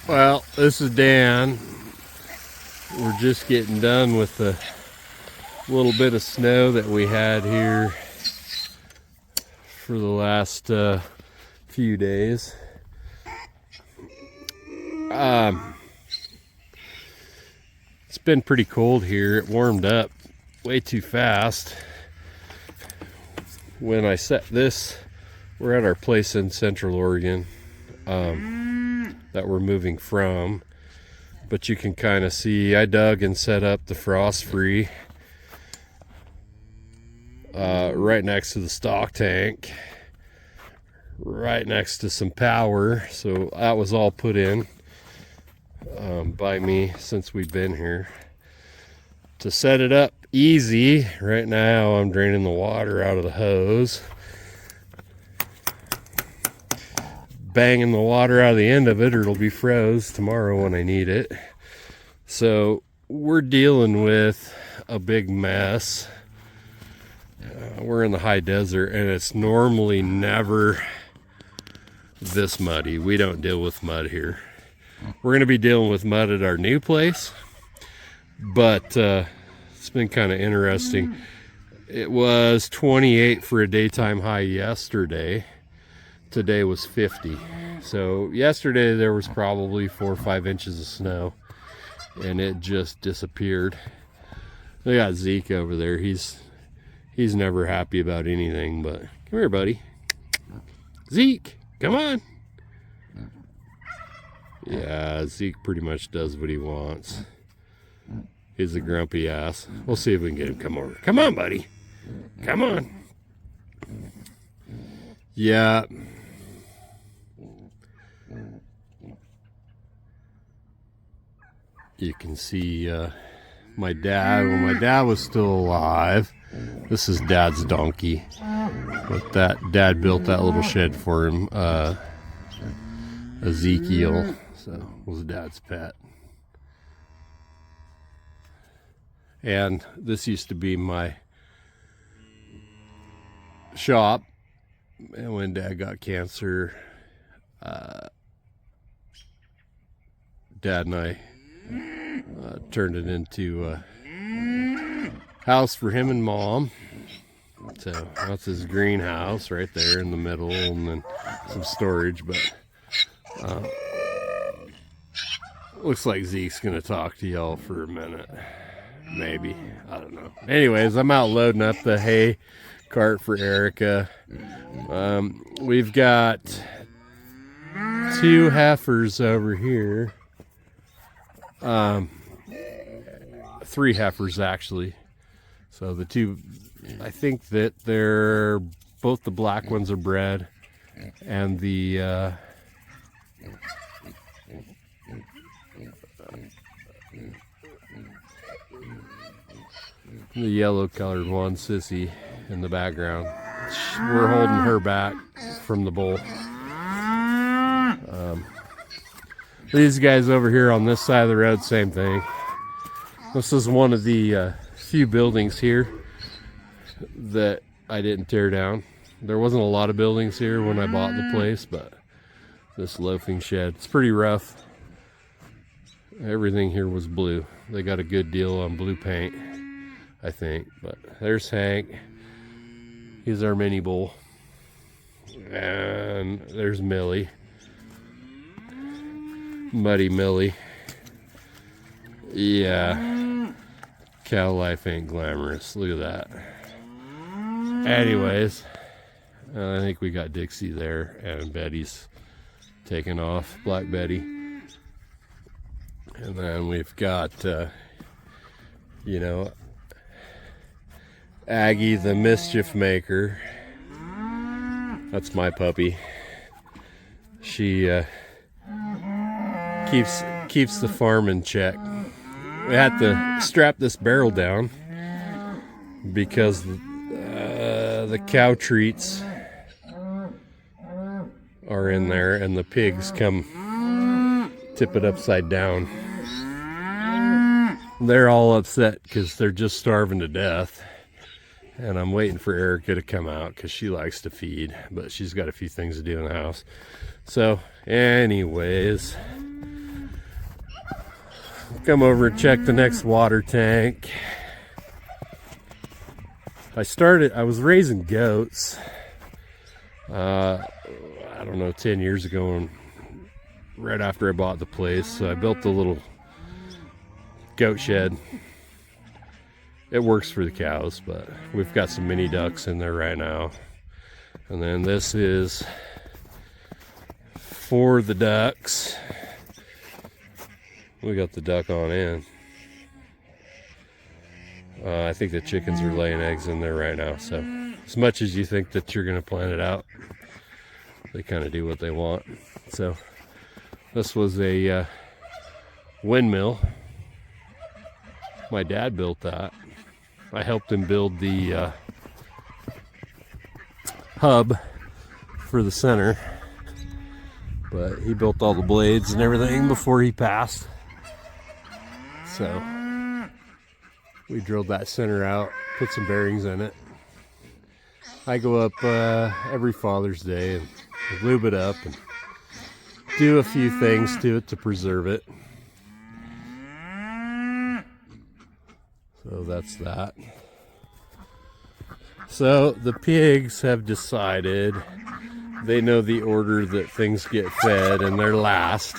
Well, this is Dan. We're just getting done with the little bit of snow that we had here for the last few days. It's been pretty cold here. It warmed up way too fast. When I set this, we're at our place in Central Oregon that we're moving from. But you can kind of see I dug and set up the frost free right next to the stock tank, right next to some power. So that was all put in by me since we've been here. To set it up easy, right now I'm draining the water out of the hose, banging the water out of the end of it, or it'll be froze tomorrow when I need it. So we're dealing with a big mess. We're in the high desert, and it's normally never this muddy. We don't deal with mud here. We're going to be dealing with mud at our new place, but it's been kind of interesting. It was 28 for a daytime high yesterday. Today was 50. So yesterday there was probably 4 or 5 inches of snow, and it just disappeared. They got Zeke over there. He's never happy about anything, but come here, buddy. Zeke, come on. Yeah, Zeke pretty much does what he wants. He's a grumpy ass. We'll see if we can get him to come over. Come on, buddy. Come on. Yeah. You can see my dad, when my dad was still alive. This is Dad's donkey. But Dad built that little shed for him. Ezekiel, so was Dad's pet. And this used to be my shop. And when Dad got cancer, Dad and I turned it into a house for him and Mom. So that's his greenhouse right there in the middle, and then some storage. But looks like Zeke's gonna talk to y'all for a minute, maybe. I don't know. Anyways, I'm out loading up the hay cart for Erica. We've got 2 heifers over here. 3 heifers actually. So the 2, I think that they're both the black ones are bred, and the yellow colored one, Sissy, in the background. We're holding her back from the bull. These guys over here on this side of the road, same thing. This is one of the few buildings here that I didn't tear down. There wasn't a lot of buildings here when I bought the place, but this loafing shed, it's pretty rough. Everything here was blue. They got a good deal on blue paint, I think. But there's Hank. He's our mini bull. And there's Millie. Muddy Millie. Yeah. Cow life ain't glamorous. Look at that. Anyways, I think we got Dixie there, and Betty's taking off. Black Betty. And then we've got, Aggie the mischief maker. That's my puppy. She keeps the farm in check. We had to strap this barrel down because the cow treats are in there, and the pigs come tip it upside down. They're all upset because they're just starving to death. And I'm waiting for Erica to come out because she likes to feed, but she's got a few things to do in the house. So anyways, come over and check the next water tank. I was raising goats, I don't know, 10 years ago, and right after I bought the place. So I built a little goat shed. It works for the cows, but we've got some mini ducks in there right now. And then this is for the ducks. We got the duck on in. I think the chickens are laying eggs in there right now. So as much as you think that you're going to plan it out, they kind of do what they want. So this was a windmill. My dad built that. I helped him build the hub for the center, but he built all the blades and everything before he passed. So we drilled that center out, put some bearings in it. I go up every Father's Day and lube it up and do a few things to it to preserve it. So that's that. So the pigs have decided they know the order that things get fed, and they're last.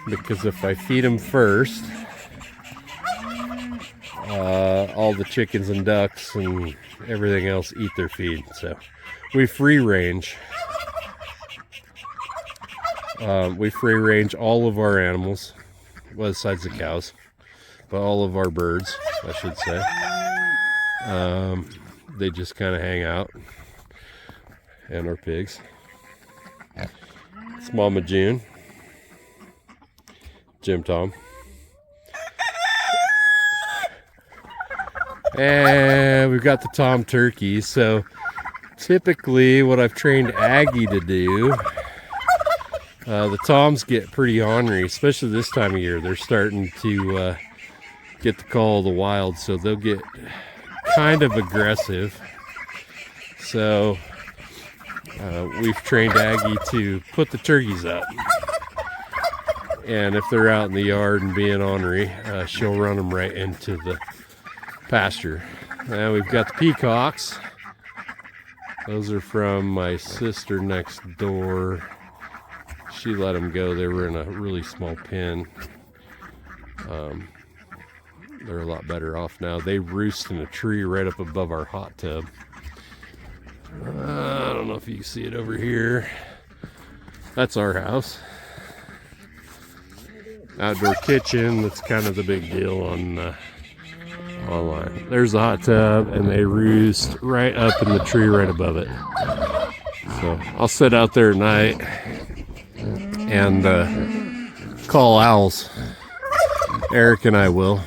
Because if I feed them first, all the chickens and ducks and everything else eat their feed. So we free range. We free range all of our animals, well, besides the cows, but all of our birds, I should say. They just kind of hang out, and our pigs. It's Mama June, Jim Tom, and we've got the Tom turkey. So typically what I've trained Aggie to do, the Toms get pretty ornery, especially this time of year. They're starting to get the call of the wild, so they'll get kind of aggressive. So we've trained Aggie to put the turkeys up, and if they're out in the yard and being ornery, she'll run them right into the pasture. Now we've got the peacocks. Those are from my sister next door. She let them go. They were in a really small pen. They're a lot better off now. They roost in a tree right up above our hot tub. I don't know if you can see it over here. That's our house. Outdoor kitchen. That's kind of the big deal on online. There's the hot tub, and they roost right up in the tree right above it. So I'll sit out there at night and call owls. Eric and I will.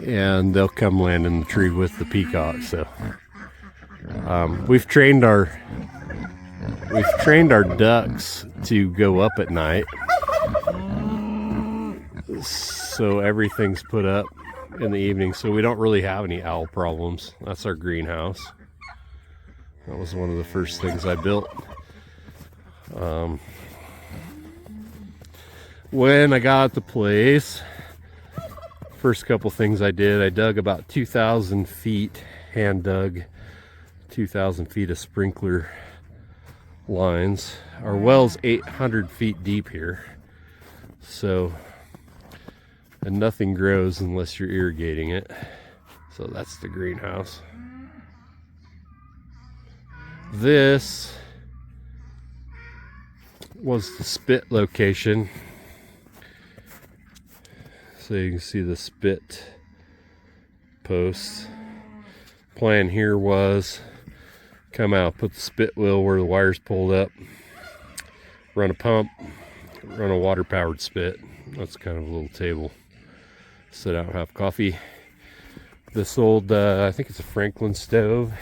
And they'll come land in the tree with the peacock. So we've trained our ducks to go up at night, so everything's put up in the evening, so we don't really have any owl problems. That's our greenhouse. That was one of the first things I built. When I got the place, first couple things I did, I dug about 2,000 feet, hand dug 2,000 feet of sprinkler lines. Our well's 800 feet deep here, so, and nothing grows unless you're irrigating it. So that's the greenhouse. This was the spit location. So you can see the spit posts. Plan here was come out, put the spit wheel where the wire's pulled up, run a pump, run a water powered spit. That's kind of a little table. Sit out and have coffee. This old, I think it's a Franklin stove,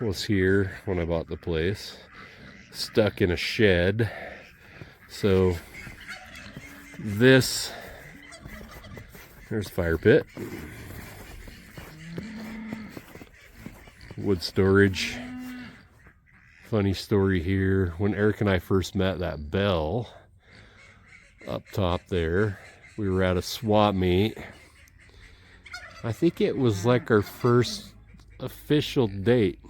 was here when I bought the place. Stuck in a shed. So this, there's a fire pit, wood storage Funny story here. When Eric and I first met, that bell up top there, we were at a swap meet. I think it was like our first official date.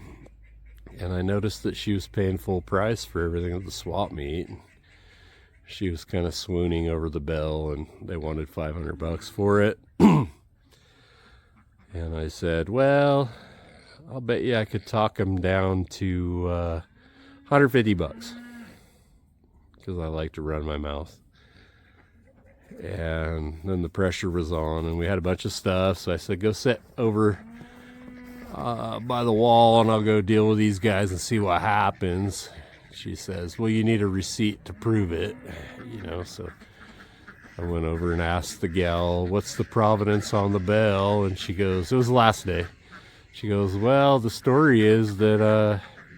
And I noticed that she was paying full price for everything at the swap meet. She was kind of swooning over the bell, and they wanted $500 for it. And I said, well, I'll bet you I could talk them down to $150 because I like to run my mouth. And then the pressure was on, and we had a bunch of stuff. So I said, go sit over by the wall, and I'll go deal with these guys and see what happens. She says, well, you need a receipt to prove it, you know. So I went over and asked the gal, what's the provenance on the bell? And she goes, it was the last day. She goes, well, the story is that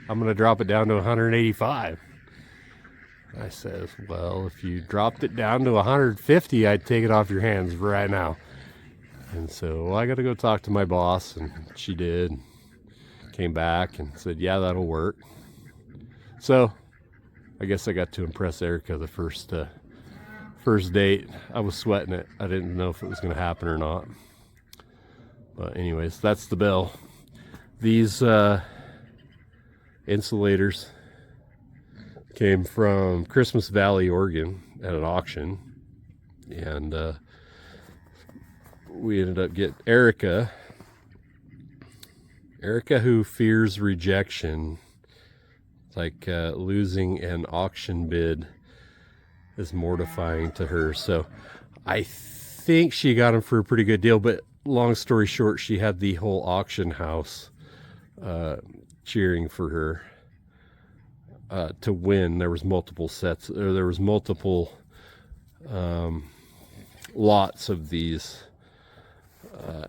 I'm going to drop it down to 185. I says, well, if you dropped it down to 150, I'd take it off your hands right now. And so, well, I got to go talk to my boss, and she did. Came back and said, yeah, that'll work. So I guess I got to impress Erica the first date. I was sweating it. I didn't know if it was going to happen or not. But anyways, that's the bell. These insulators came from Christmas Valley, Oregon at an auction. And we ended up getting Erica, who fears rejection. Like losing an auction bid is mortifying to her. So I think she got them for a pretty good deal. But long story short, she had the whole auction house cheering for her to win. There was multiple sets, or there was multiple lots of these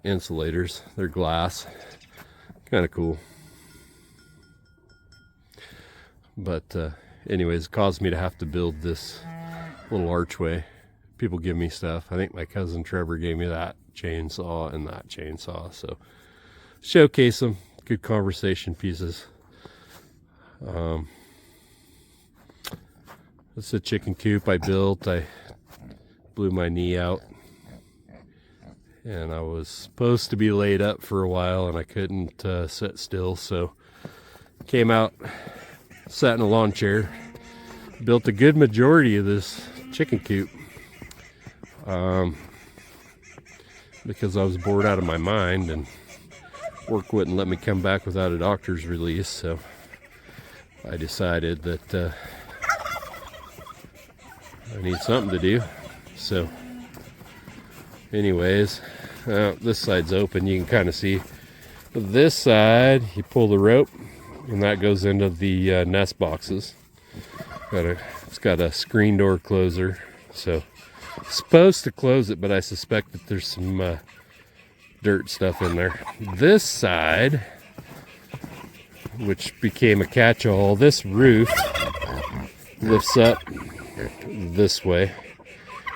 insulators. They're glass, kind of cool. But anyways, it caused me to have to build this little archway. People give me stuff. I think my cousin Trevor gave me that chainsaw and that chainsaw. So showcase them. Good conversation pieces. This is a chicken coop I built. I blew my knee out. And I was supposed to be laid up for a while, and I couldn't sit still. So came out, sat in a lawn chair, built a good majority of this chicken coop because I was bored out of my mind, and work wouldn't let me come back without a doctor's release. So I decided that I need something to do. So anyways, this side's open. You can kind of see this side. You pull the rope, and that goes into the nest boxes. It's got a screen door closer, so it's supposed to close it, but I suspect that there's some dirt stuff in there. This side, which became a catch-all, this roof lifts up this way,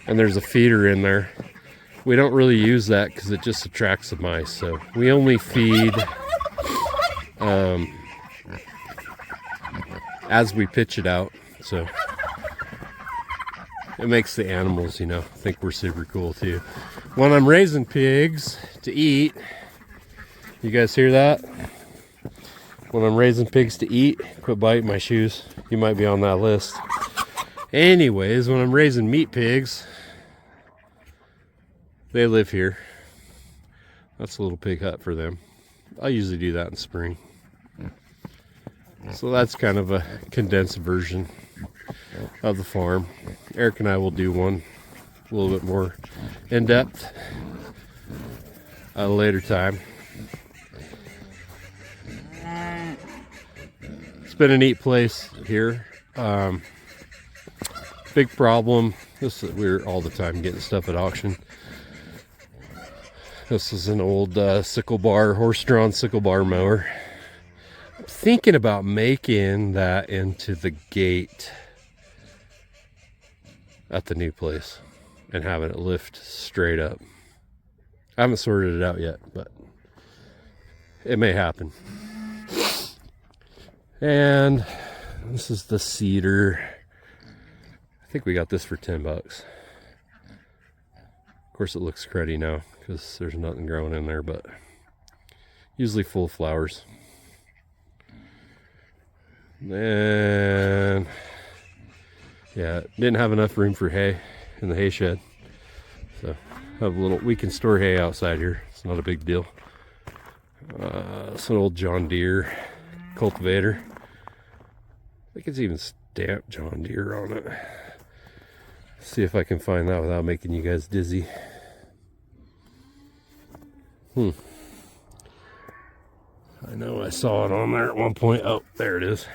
and there's a feeder in there. We don't really use that because it just attracts the mice, so we only feed as we pitch it out. So it makes the animals, you know, think we're super cool too. When I'm raising pigs to eat, you guys hear that? When I'm raising pigs to eat, quit biting my shoes. You might be on that list. Anyways, when I'm raising meat pigs, they live here. That's a little pig hut for them. I usually do that in spring. So that's kind of a condensed version of the farm. Eric and I will do one a little bit more in depth at a later time. It's been a neat place here. Big problem. We're all the time getting stuff at auction. This is an old horse-drawn sickle bar mower. I'm thinking about making that into the gate at the new place and having it lift straight up. I haven't sorted it out yet, but it may happen. And This is the cedar. I think we got this for 10 bucks. Of course it looks cruddy now because there's nothing growing in there, but usually full of flowers. Then, yeah, didn't have enough room for hay in the hay shed. So have a little, we can store hay outside here. It's not a big deal. It's an old John Deere cultivator. I think it's even stamped John Deere on it. See if I can find that without making you guys dizzy. I know I saw it on there at one point. Oh, there it is.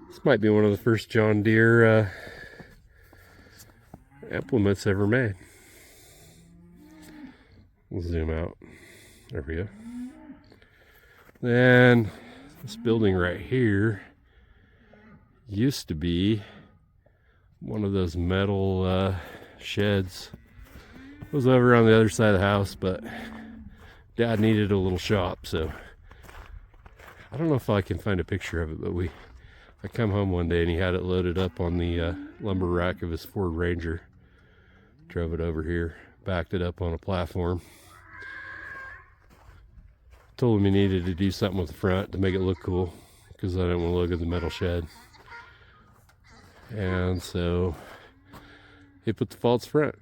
This might be one of the first John Deere implements ever made. We'll zoom out. There we go. Then this building right here used to be one of those metal sheds. It was over on the other side of the house, but Dad needed a little shop, so I don't know if I can find a picture of it, but I come home one day and he had it loaded up on the lumber rack of his Ford Ranger. Drove it over here, backed it up on a platform. Told him he needed to do something with the front to make it look cool because I didn't want to look at the metal shed. And so he put the false front.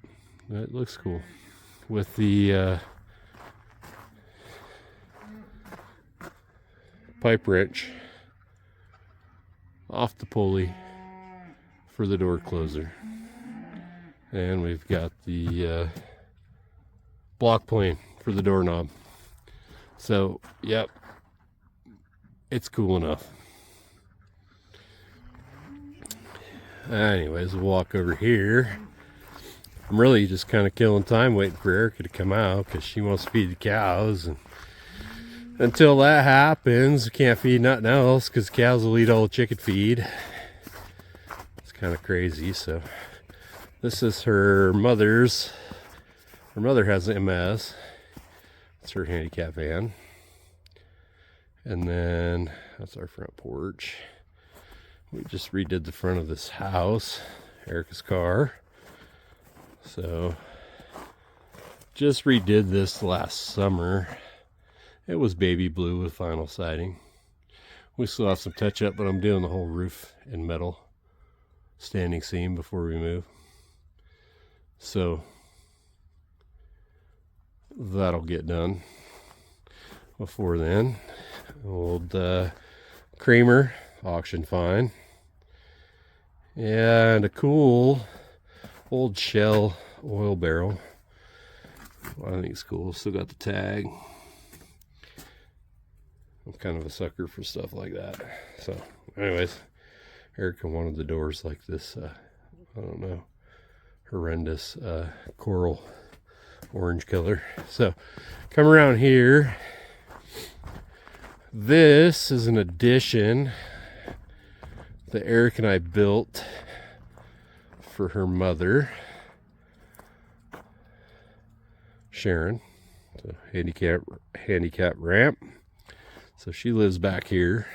That looks cool with the pipe wrench off the pulley for the door closer. And we've got the block plane for the doorknob. So, yep, it's cool enough. Anyways, we'll walk over here. I'm really just kind of killing time waiting for Erica to come out because she wants to feed the cows. And until that happens, we can't feed nothing else because cows will eat all the chicken feed. It's kind of crazy. So this is her mother's. Her mother has MS. It's her handicap van. And then that's our front porch. We just redid the front of this house, Erica's car. So just redid this last summer. It was baby blue with vinyl siding. We still have some touch up, but I'm doing the whole roof in metal standing seam before we move. So that'll get done before then. Old Kramer auction find, and a cool old Shell oil barrel. Well, I think it's cool. Still got the tag. I'm kind of a sucker for stuff like that. So anyways, Erica wanted the doors like this I don't know, horrendous coral orange color. So come around here. This is an addition that Eric and I built for her mother, Sharon. It's a handicap ramp. So she lives back here.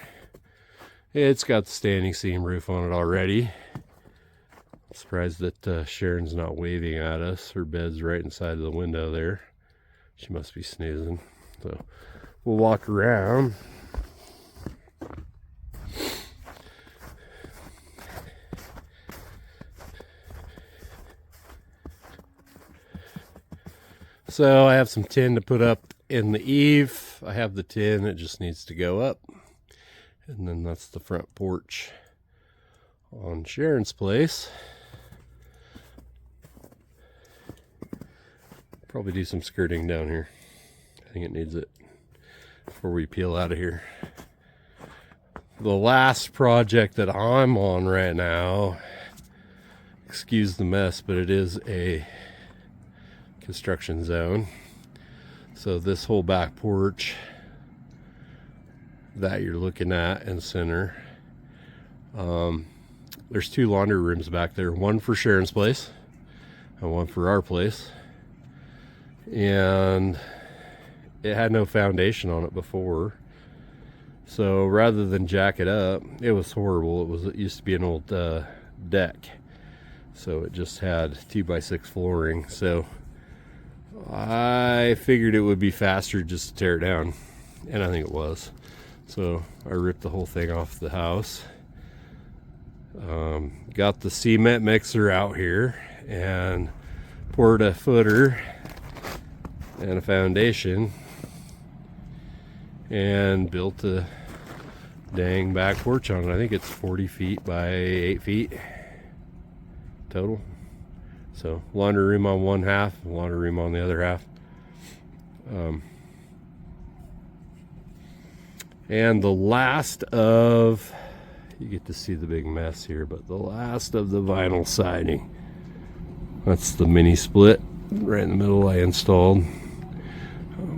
It's got the standing seam roof on it already. I'm surprised that Sharon's not waving at us. Her bed's right inside of the window there. She must be snoozing. So we'll walk around. So I have some tin to put up in the eave. I have the tin, it just needs to go up. And then that's the front porch on Sharon's place. Probably do some skirting down here. I think it needs it before we peel out of here. The last project that I'm on right now, excuse the mess, but it is a construction zone. So this whole back porch that you're looking at in center, there's two laundry rooms back there, one for Sharon's place and one for our place. And it had no foundation on it before. So rather than jack it up, it was horrible. It used to be an old deck. So it just had 2x6 flooring. So I figured it would be faster just to tear it down. And I think it was. So I ripped the whole thing off the house. Got the cement mixer out here and poured a footer and a foundation and built a dang back porch on it. I think it's 40 feet by 8 feet total. So laundry room on one half, laundry room on the other half. And the last of, you get to see the big mess here, but the last of the vinyl siding. That's the mini split right in the middle I installed.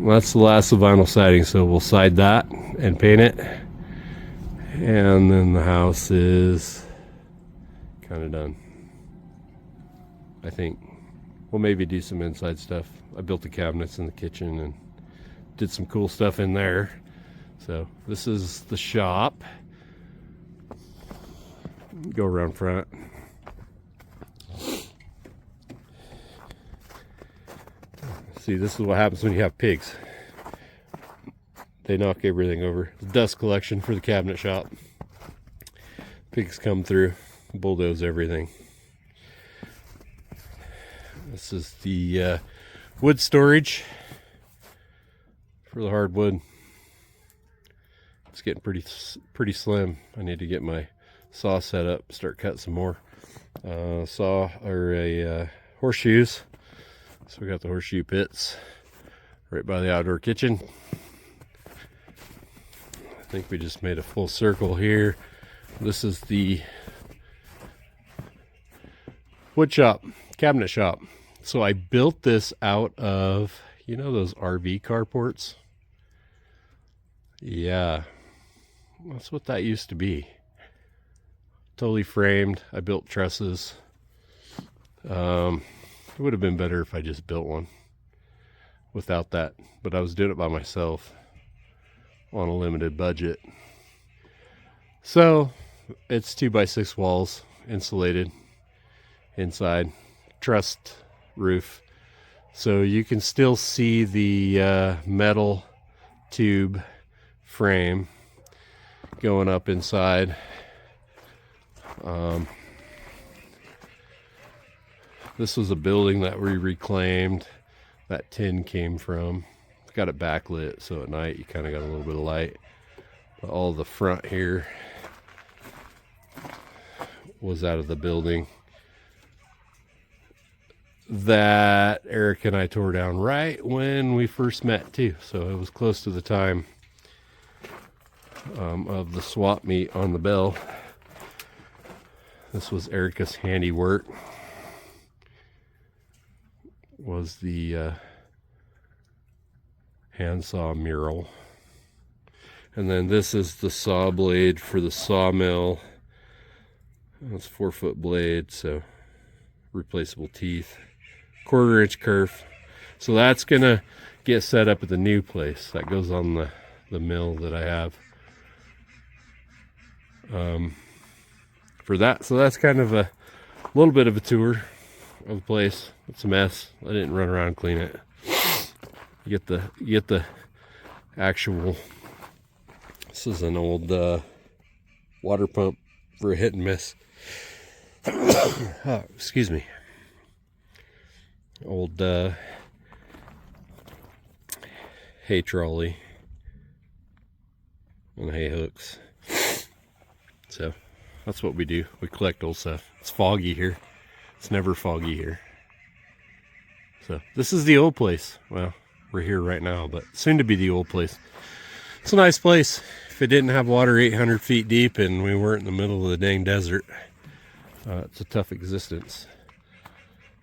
That's the last of vinyl siding, so we'll side that and paint it. And then the house is kind of done, I think. We'll maybe do some inside stuff. I built the cabinets in the kitchen and did some cool stuff in there. So this is the shop. Go around front. See, this is what happens when you have pigs. They knock everything over. Dust collection for the cabinet shop. Pigs come through, bulldoze everything. This is the wood storage for the hardwood. It's getting pretty slim. I need to get my saw set up, start cutting some more horseshoes. So we got the horseshoe pits right by the outdoor kitchen. I think we just made a full circle here. This is the wood shop, cabinet shop. So I built this out of, you know, those RV carports? Yeah, that's what that used to be. Totally framed. I built trusses. It would have been better if I just built one without that, but I was doing it by myself on a limited budget. So it's 2x6 walls, insulated inside, trussed roof, so you can still see the metal tube frame going up inside. This was a building that we reclaimed. That tin came from. Got it backlit, so at night you kind of got a little bit of light. But all the front here was out of the building that Eric and I tore down right when we first met too. So it was close to the time of the swap meet on the Bell. This was Erica's handiwork. Was the handsaw mural. And then this is the saw blade for the sawmill. It's 4-foot blade, so replaceable teeth. 1/4 inch kerf. So that's gonna get set up at the new place. That goes on the mill that I have. For that, so that's kind of a little bit of a tour of the place. It's a mess. I didn't run around and clean it. You get the actual. This is an old water pump for a hit and miss. Oh, excuse me. Old hay trolley and hay hooks. So that's what we do. We collect old stuff. It's foggy here. It's never foggy here. So this is the old place. Well, we're here right now, but soon to be the old place. It's a nice place. If it didn't have water 800 feet deep and we weren't in the middle of the dang desert, it's a tough existence.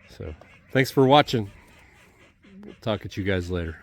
So thanks for watching. Talk at you guys later.